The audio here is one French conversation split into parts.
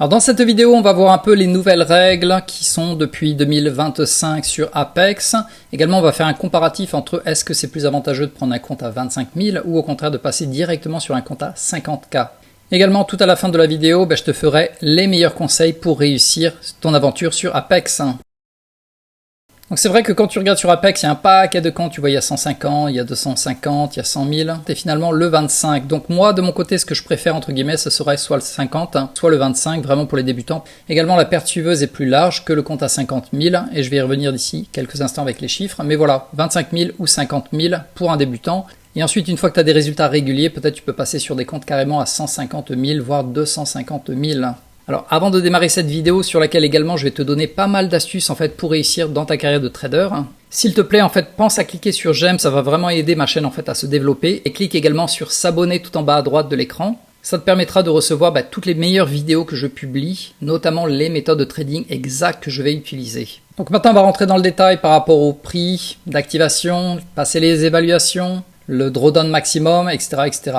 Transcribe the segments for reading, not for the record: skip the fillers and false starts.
Alors dans cette vidéo, on va voir un peu les nouvelles règles qui sont depuis 2025 sur Apex. Également, on va faire un comparatif entre est-ce que c'est plus avantageux de prendre un compte à 25 000 ou au contraire de passer directement sur un compte à 50K. Également, tout à la fin de la vidéo, je te ferai les meilleurs conseils pour réussir ton aventure sur Apex. Donc c'est vrai que quand tu regardes sur Apex, il y a un paquet de comptes, tu vois, il y a 150, il y a 250, il y a 100 000, et finalement le 25. Donc moi, de mon côté, ce que je préfère, entre guillemets, ce serait soit le 50, soit le 25, vraiment pour les débutants. Également, la perte suiveuse est plus large que le compte à 50 000, et je vais y revenir d'ici quelques instants avec les chiffres. Mais voilà, 25 000 ou 50 000 pour un débutant. Et ensuite, une fois que tu as des résultats réguliers, peut-être tu peux passer sur des comptes carrément à 150 000, voire 250 000. Alors avant de démarrer cette vidéo sur laquelle également je vais te donner pas mal d'astuces en fait pour réussir dans ta carrière de trader, s'il te plaît en fait pense à cliquer sur j'aime, ça va vraiment aider ma chaîne en fait à se développer, et clique également sur s'abonner tout en bas à droite de l'écran. Ça te permettra de recevoir toutes les meilleures vidéos que je publie, notamment les méthodes de trading exactes que je vais utiliser. Donc maintenant on va rentrer dans le détail par rapport au prix d'activation, passer les évaluations, le drawdown maximum, etc., etc.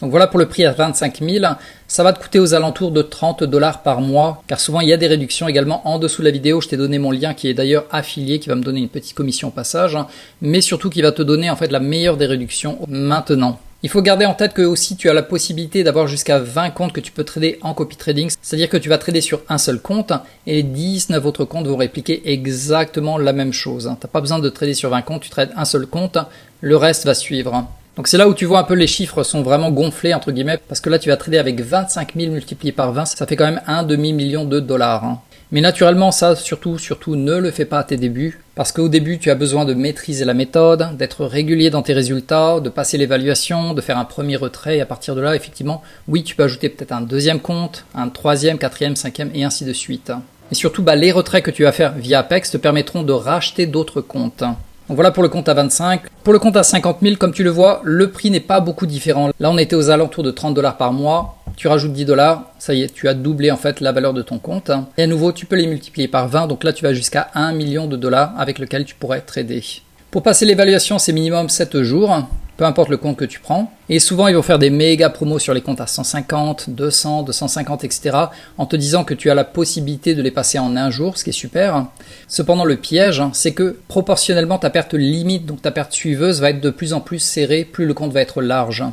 Donc voilà pour le prix à 25 000. Ça va te coûter aux alentours de 30 $ par mois, car souvent il y a des réductions également en dessous de la vidéo. Je t'ai donné mon lien qui est d'ailleurs affilié, qui va me donner une petite commission au passage, mais surtout qui va te donner en fait la meilleure des réductions maintenant. Il faut garder en tête que aussi tu as la possibilité d'avoir jusqu'à 20 comptes que tu peux trader en copy trading, c'est-à-dire que tu vas trader sur un seul compte et les 19 autres comptes vont répliquer exactement la même chose. Tu n'as pas besoin de trader sur 20 comptes, tu trades un seul compte, le reste va suivre. Donc c'est là où tu vois un peu les chiffres sont vraiment gonflés entre guillemets, parce que là tu vas trader avec 25 000 multiplié par 20, ça fait quand même un demi-million de dollars. Mais naturellement ça surtout ne le fais pas à tes débuts, parce qu'au début tu as besoin de maîtriser la méthode, d'être régulier dans tes résultats, de passer l'évaluation, de faire un premier retrait, et à partir de là effectivement oui tu peux ajouter peut-être un deuxième compte, un troisième, quatrième, cinquième et ainsi de suite. Et surtout les retraits que tu vas faire via Apex te permettront de racheter d'autres comptes. Donc voilà pour le compte à 25. Pour le compte à 50 000, comme tu le vois, le prix n'est pas beaucoup différent. Là, on était aux alentours de 30 $ par mois. Tu rajoutes 10 $, ça y est, tu as doublé en fait la valeur de ton compte. Et à nouveau, tu peux les multiplier par 20. Donc là, tu vas jusqu'à 1 million de dollars avec lequel tu pourrais trader. Pour passer l'évaluation, c'est minimum 7 jours. Peu importe le compte que tu prends. Et souvent, ils vont faire des méga promos sur les comptes à 150, 200, 250, etc. en te disant que tu as la possibilité de les passer en un jour, ce qui est super. Cependant, le piège, c'est que proportionnellement, ta perte limite, donc ta perte suiveuse, va être de plus en plus serrée, plus le compte va être large.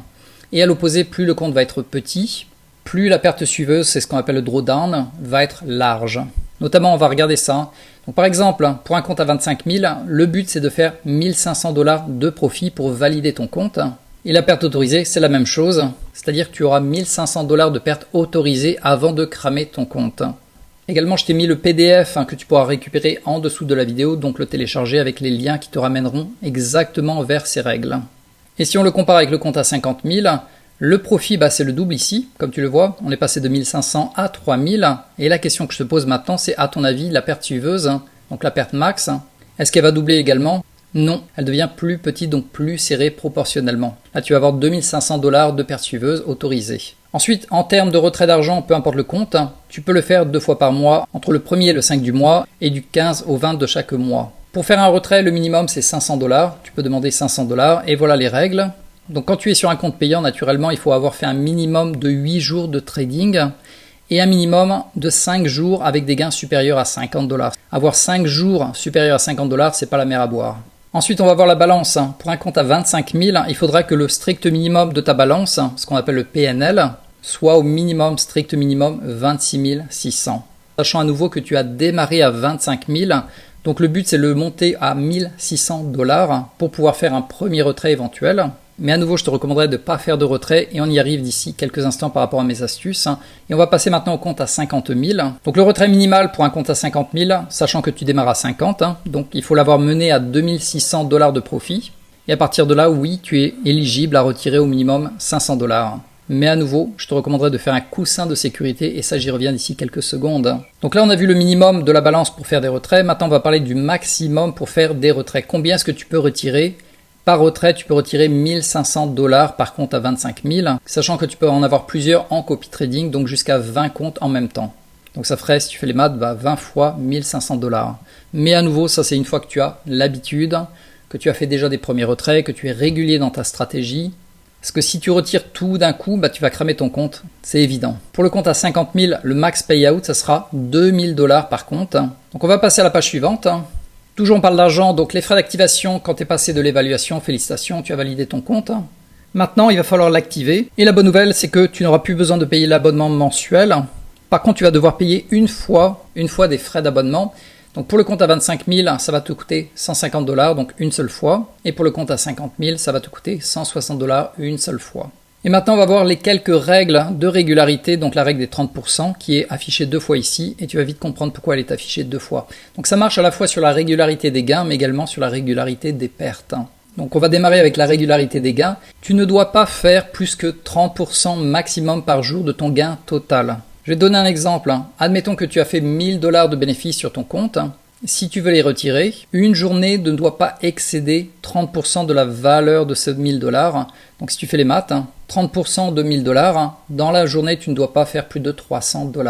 Et à l'opposé, plus le compte va être petit, plus la perte suiveuse, c'est ce qu'on appelle le drawdown, va être large. Notamment, on va regarder ça. Donc, par exemple, pour un compte à 25 000, le but c'est de faire 1 500 $ de profit pour valider ton compte. Et la perte autorisée, c'est la même chose. C'est-à-dire que tu auras 1 500 $ de perte autorisée avant de cramer ton compte. Également, je t'ai mis le PDF que tu pourras récupérer en dessous de la vidéo, donc le télécharger avec les liens qui te ramèneront exactement vers ces règles. Et si on le compare avec le compte à 50 000, le profit, c'est le double ici, comme tu le vois, on est passé de 1 500 à 3 000, et la question que je te pose maintenant, c'est à ton avis, la perte suiveuse, donc la perte max, est-ce qu'elle va doubler également? Non, elle devient plus petite, donc plus serrée proportionnellement. Là, tu vas avoir 2 500 $ de perte suiveuse autorisée. Ensuite, en termes de retrait d'argent, peu importe le compte, tu peux le faire 2 fois par mois, entre le 1er et le 5 du mois, et du 15 au 20 de chaque mois. Pour faire un retrait, le minimum, c'est 500 $, tu peux demander 500 $, et voilà les règles. Donc quand tu es sur un compte payant, naturellement, il faut avoir fait un minimum de 8 jours de trading et un minimum de 5 jours avec des gains supérieurs à 50 $. Avoir 5 jours supérieurs à 50 $, c'est pas la mer à boire. Ensuite, on va voir la balance. Pour un compte à 25 000, il faudra que le strict minimum de ta balance, ce qu'on appelle le PNL, soit au minimum, strict minimum, 26 600. Sachant à nouveau que tu as démarré à 25 000, donc le but c'est de le monter à 1 600 $ pour pouvoir faire un premier retrait éventuel. Mais à nouveau, je te recommanderais de ne pas faire de retrait et on y arrive d'ici quelques instants par rapport à mes astuces. Et on va passer maintenant au compte à 50 000. Donc le retrait minimal pour un compte à 50 000, sachant que tu démarres à 50, donc il faut l'avoir mené à 2 600 $ de profit. Et à partir de là, oui, tu es éligible à retirer au minimum 500 $. Mais à nouveau, je te recommanderais de faire un coussin de sécurité et ça, j'y reviens d'ici quelques secondes. Donc là, on a vu le minimum de la balance pour faire des retraits. Maintenant, on va parler du maximum pour faire des retraits. Combien est-ce que tu peux retirer? Par retrait, tu peux retirer 1 500 $ par compte à 25 000, sachant que tu peux en avoir plusieurs en copy trading, donc jusqu'à 20 comptes en même temps. Donc ça ferait, si tu fais les maths, 20 fois 1 500 $. Mais à nouveau, ça c'est une fois que tu as l'habitude, que tu as fait déjà des premiers retraits, que tu es régulier dans ta stratégie. Parce que si tu retires tout d'un coup, tu vas cramer ton compte, c'est évident. Pour le compte à 50 000, le max payout, ça sera 2 000 $ par compte. Donc on va passer à la page suivante. Toujours on parle d'argent, donc les frais d'activation, quand tu es passé de l'évaluation, félicitations, tu as validé ton compte. Maintenant, il va falloir l'activer. Et la bonne nouvelle, c'est que tu n'auras plus besoin de payer l'abonnement mensuel. Par contre, tu vas devoir payer une fois des frais d'abonnement. Donc pour le compte à 25 000, ça va te coûter 150 $, donc une seule fois. Et pour le compte à 50 000, ça va te coûter 160 $ une seule fois. Et maintenant, on va voir les quelques règles de régularité, donc la règle des 30% qui est affichée 2 fois ici, et tu vas vite comprendre pourquoi elle est affichée 2 fois. Donc ça marche à la fois sur la régularité des gains, mais également sur la régularité des pertes. Donc on va démarrer avec la régularité des gains. Tu ne dois pas faire plus que 30% maximum par jour de ton gain total. Je vais te donner un exemple. Admettons que tu as fait 1000 $ de bénéfices sur ton compte. Si tu veux les retirer, une journée ne doit pas excéder 30% de la valeur de ces 1000 $. Donc si tu fais les maths, 30% de 1000 $, dans la journée, tu ne dois pas faire plus de 300 $.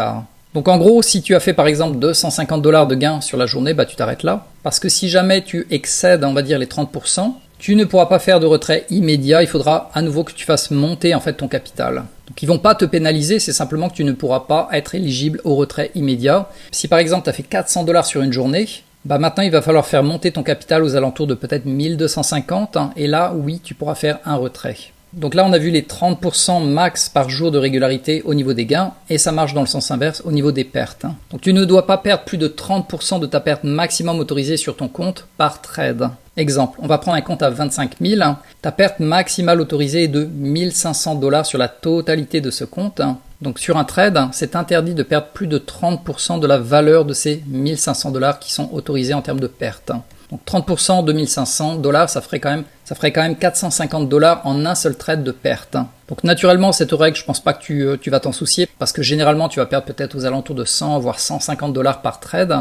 Donc en gros, si tu as fait par exemple 250 $ de gains sur la journée, tu t'arrêtes là. Parce que si jamais tu excèdes, on va dire, les 30%, tu ne pourras pas faire de retrait immédiat, il faudra à nouveau que tu fasses monter en fait ton capital. Donc ils vont pas te pénaliser, c'est simplement que tu ne pourras pas être éligible au retrait immédiat. Si par exemple tu as fait 400 $ sur une journée, maintenant il va falloir faire monter ton capital aux alentours de peut-être 1250, et là oui tu pourras faire un retrait. Donc là on a vu les 30% max par jour de régularité au niveau des gains, et ça marche dans le sens inverse au niveau des pertes. Donc tu ne dois pas perdre plus de 30% de ta perte maximum autorisée sur ton compte par trade. Exemple, on va prendre un compte à 25 000, ta perte maximale autorisée est de 1500 $ sur la totalité de ce compte. Donc sur un trade, c'est interdit de perdre plus de 30% de la valeur de ces 1500 $ qui sont autorisés en termes de perte. Donc 30% de 1500 $, ça ferait quand même 450 $ en un seul trade de perte. Donc naturellement, cette règle, je pense pas que tu vas t'en soucier, parce que généralement, tu vas perdre peut-être aux alentours de 100 voire 150 $ par trade,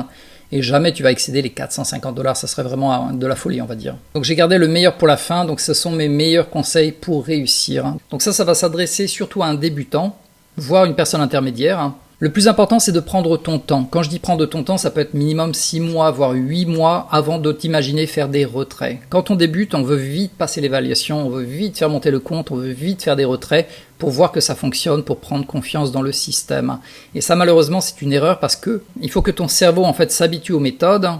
et jamais tu vas excéder les 450 $, ça serait vraiment de la folie, on va dire. Donc j'ai gardé le meilleur pour la fin, donc ce sont mes meilleurs conseils pour réussir. Donc ça va s'adresser surtout à un débutant, voire une personne intermédiaire. Le plus important, c'est de prendre ton temps. Quand je dis prendre ton temps, ça peut être minimum 6 mois, voire 8 mois avant de t'imaginer faire des retraits. Quand on débute, on veut vite passer l'évaluation, on veut vite faire monter le compte, on veut vite faire des retraits pour voir que ça fonctionne, pour prendre confiance dans le système. Et ça, malheureusement, c'est une erreur parce que il faut que ton cerveau, en fait, s'habitue aux méthodes,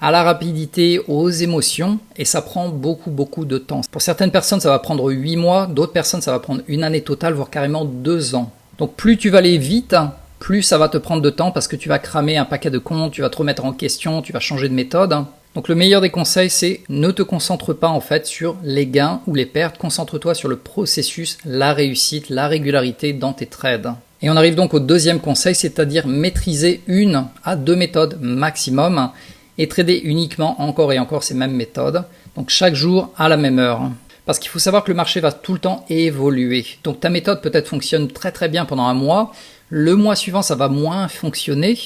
à la rapidité, aux émotions, et ça prend beaucoup de temps. Pour certaines personnes, ça va prendre 8 mois, d'autres personnes, ça va prendre une année totale, voire carrément 2 ans. Donc plus tu vas aller vite, plus ça va te prendre de temps parce que tu vas cramer un paquet de comptes, tu vas te remettre en question, tu vas changer de méthode. Donc le meilleur des conseils, c'est ne te concentre pas en fait sur les gains ou les pertes, concentre-toi sur le processus, la réussite, la régularité dans tes trades. Et on arrive donc au deuxième conseil, c'est-à-dire maîtriser 1 à 2 méthodes maximum et trader uniquement encore et encore ces mêmes méthodes, donc chaque jour à la même heure. Parce qu'il faut savoir que le marché va tout le temps évoluer. Donc ta méthode peut-être fonctionne très bien pendant un mois, le mois suivant ça va moins fonctionner,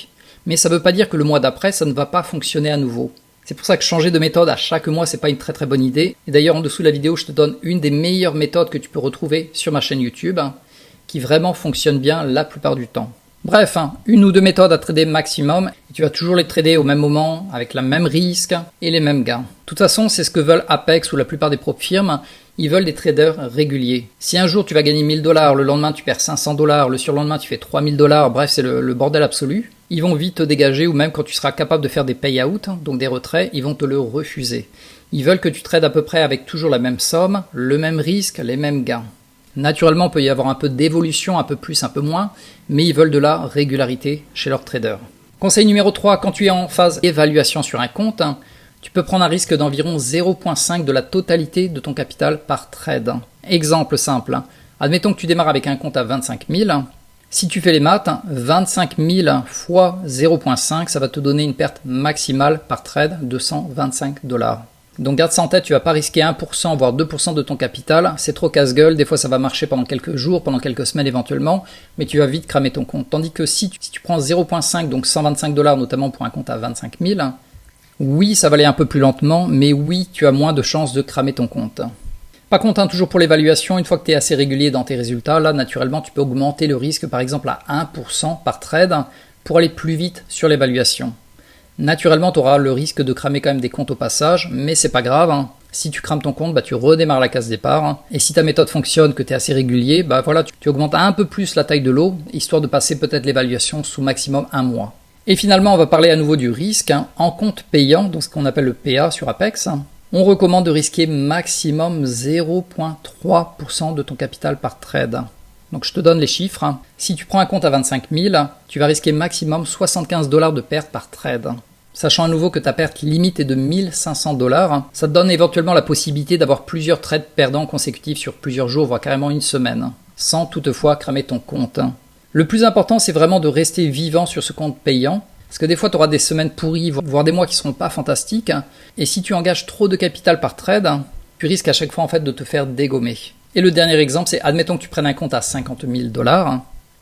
mais ça ne veut pas dire que le mois d'après ça ne va pas fonctionner à nouveau. C'est pour ça que changer de méthode à chaque mois c'est pas une très bonne idée. Et d'ailleurs en dessous de la vidéo je te donne une des meilleures méthodes que tu peux retrouver sur ma chaîne YouTube, qui vraiment fonctionne bien la plupart du temps. Bref, 1 ou 2 méthodes à trader maximum, et tu vas toujours les trader au même moment, avec le même risque et les mêmes gains. De toute façon, c'est ce que veulent Apex ou la plupart des propres firmes, ils veulent des traders réguliers. Si un jour tu vas gagner 1000 $, le lendemain tu perds 500 $, le surlendemain tu fais 3000 $, bref c'est le bordel absolu, ils vont vite te dégager, ou même quand tu seras capable de faire des payouts, donc des retraits, ils vont te le refuser. Ils veulent que tu trades à peu près avec toujours la même somme, le même risque, les mêmes gains. Naturellement, il peut y avoir un peu d'évolution, un peu plus, un peu moins, mais ils veulent de la régularité chez leurs traders. Conseil numéro 3, quand tu es en phase évaluation sur un compte, tu peux prendre un risque d'environ 0,5 de la totalité de ton capital par trade. Exemple simple, admettons que tu démarres avec un compte à 25 000, si tu fais les maths, 25 000 fois 0,5, ça va te donner une perte maximale par trade de 125 $. Donc garde ça en tête, tu vas pas risquer 1% voire 2% de ton capital, c'est trop casse-gueule, des fois ça va marcher pendant quelques jours, pendant quelques semaines éventuellement, mais tu vas vite cramer ton compte. Tandis que si tu prends 0,5, donc 125 $, notamment pour un compte à 25 000, oui ça va aller un peu plus lentement, mais oui tu as moins de chances de cramer ton compte. Par contre, toujours pour l'évaluation, une fois que tu es assez régulier dans tes résultats, là naturellement tu peux augmenter le risque par exemple à 1% par trade pour aller plus vite sur l'évaluation. Naturellement, tu auras le risque de cramer quand même des comptes au passage, mais c'est pas grave. Si tu crames ton compte, tu redémarres la case départ. Et si ta méthode fonctionne, que tu es assez régulier, voilà, tu augmentes un peu plus la taille de lot, histoire de passer peut-être l'évaluation sous maximum 1 mois. Et finalement, on va parler à nouveau du risque. En compte payant, donc ce qu'on appelle le PA sur Apex, on recommande de risquer maximum 0,3% de ton capital par trade. Donc je te donne les chiffres. Si tu prends un compte à 25 000, tu vas risquer maximum $75 de perte par trade. Sachant à nouveau que ta perte limite est de $1500, ça te donne éventuellement la possibilité d'avoir plusieurs trades perdants consécutifs sur plusieurs jours, voire carrément une semaine, sans toutefois cramer ton compte. Le plus important, c'est vraiment de rester vivant sur ce compte payant, parce que des fois, tu auras des semaines pourries, voire des mois qui ne seront pas fantastiques, et si tu engages trop de capital par trade, tu risques à chaque fois en fait de te faire dégommer. Et le dernier exemple, c'est admettons que tu prennes un compte à $50 000.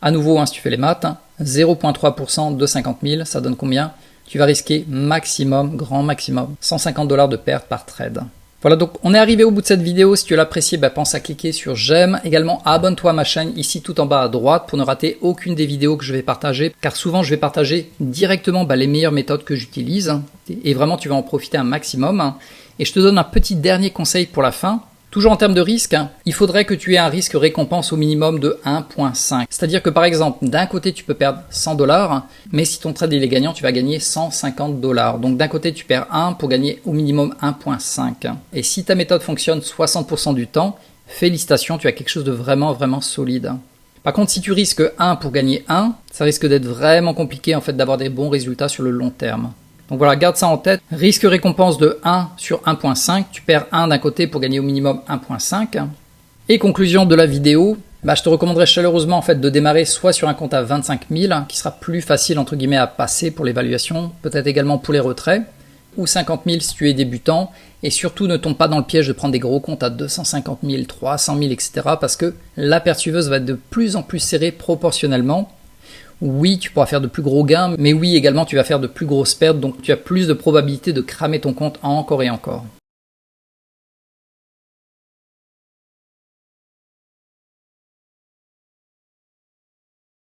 À nouveau, si tu fais les maths, 0,3% de 50 000, ça donne combien? Tu vas risquer maximum, grand maximum, $150 de perte par trade. Voilà, donc on est arrivé au bout de cette vidéo. Si tu l'as apprécié, pense à cliquer sur j'aime. Également, abonne-toi à ma chaîne ici tout en bas à droite pour ne rater aucune des vidéos que je vais partager. Car souvent, je vais partager directement les meilleures méthodes que j'utilise. Et vraiment, tu vas en profiter un maximum. Et je te donne un petit dernier conseil pour la fin. Toujours en termes de risque, il faudrait que tu aies un risque récompense au minimum de 1,5. C'est-à-dire que par exemple, d'un côté tu peux perdre $100, mais si ton trade il est gagnant, tu vas gagner $150. Donc d'un côté tu perds 1 pour gagner au minimum 1,5. Et si ta méthode fonctionne 60% du temps, félicitations, tu as quelque chose de vraiment solide. Par contre, si tu risques 1 pour gagner 1, ça risque d'être vraiment compliqué en fait d'avoir des bons résultats sur le long terme. Donc voilà, garde ça en tête. Risque récompense de 1 sur 1,5. Tu perds 1 d'un côté pour gagner au minimum 1,5. Et conclusion de la vidéo, je te recommanderais chaleureusement en fait de démarrer soit sur un compte à 25 000, qui sera plus facile entre guillemets à passer pour l'évaluation, peut-être également pour les retraits, ou 50 000 si tu es débutant. Et surtout, ne tombe pas dans le piège de prendre des gros comptes à 250 000, 300 000, etc. parce que la perte suiveuse va être de plus en plus serrée proportionnellement. Oui, tu pourras faire de plus gros gains, mais oui, également, tu vas faire de plus grosses pertes, donc tu as plus de probabilité de cramer ton compte encore et encore.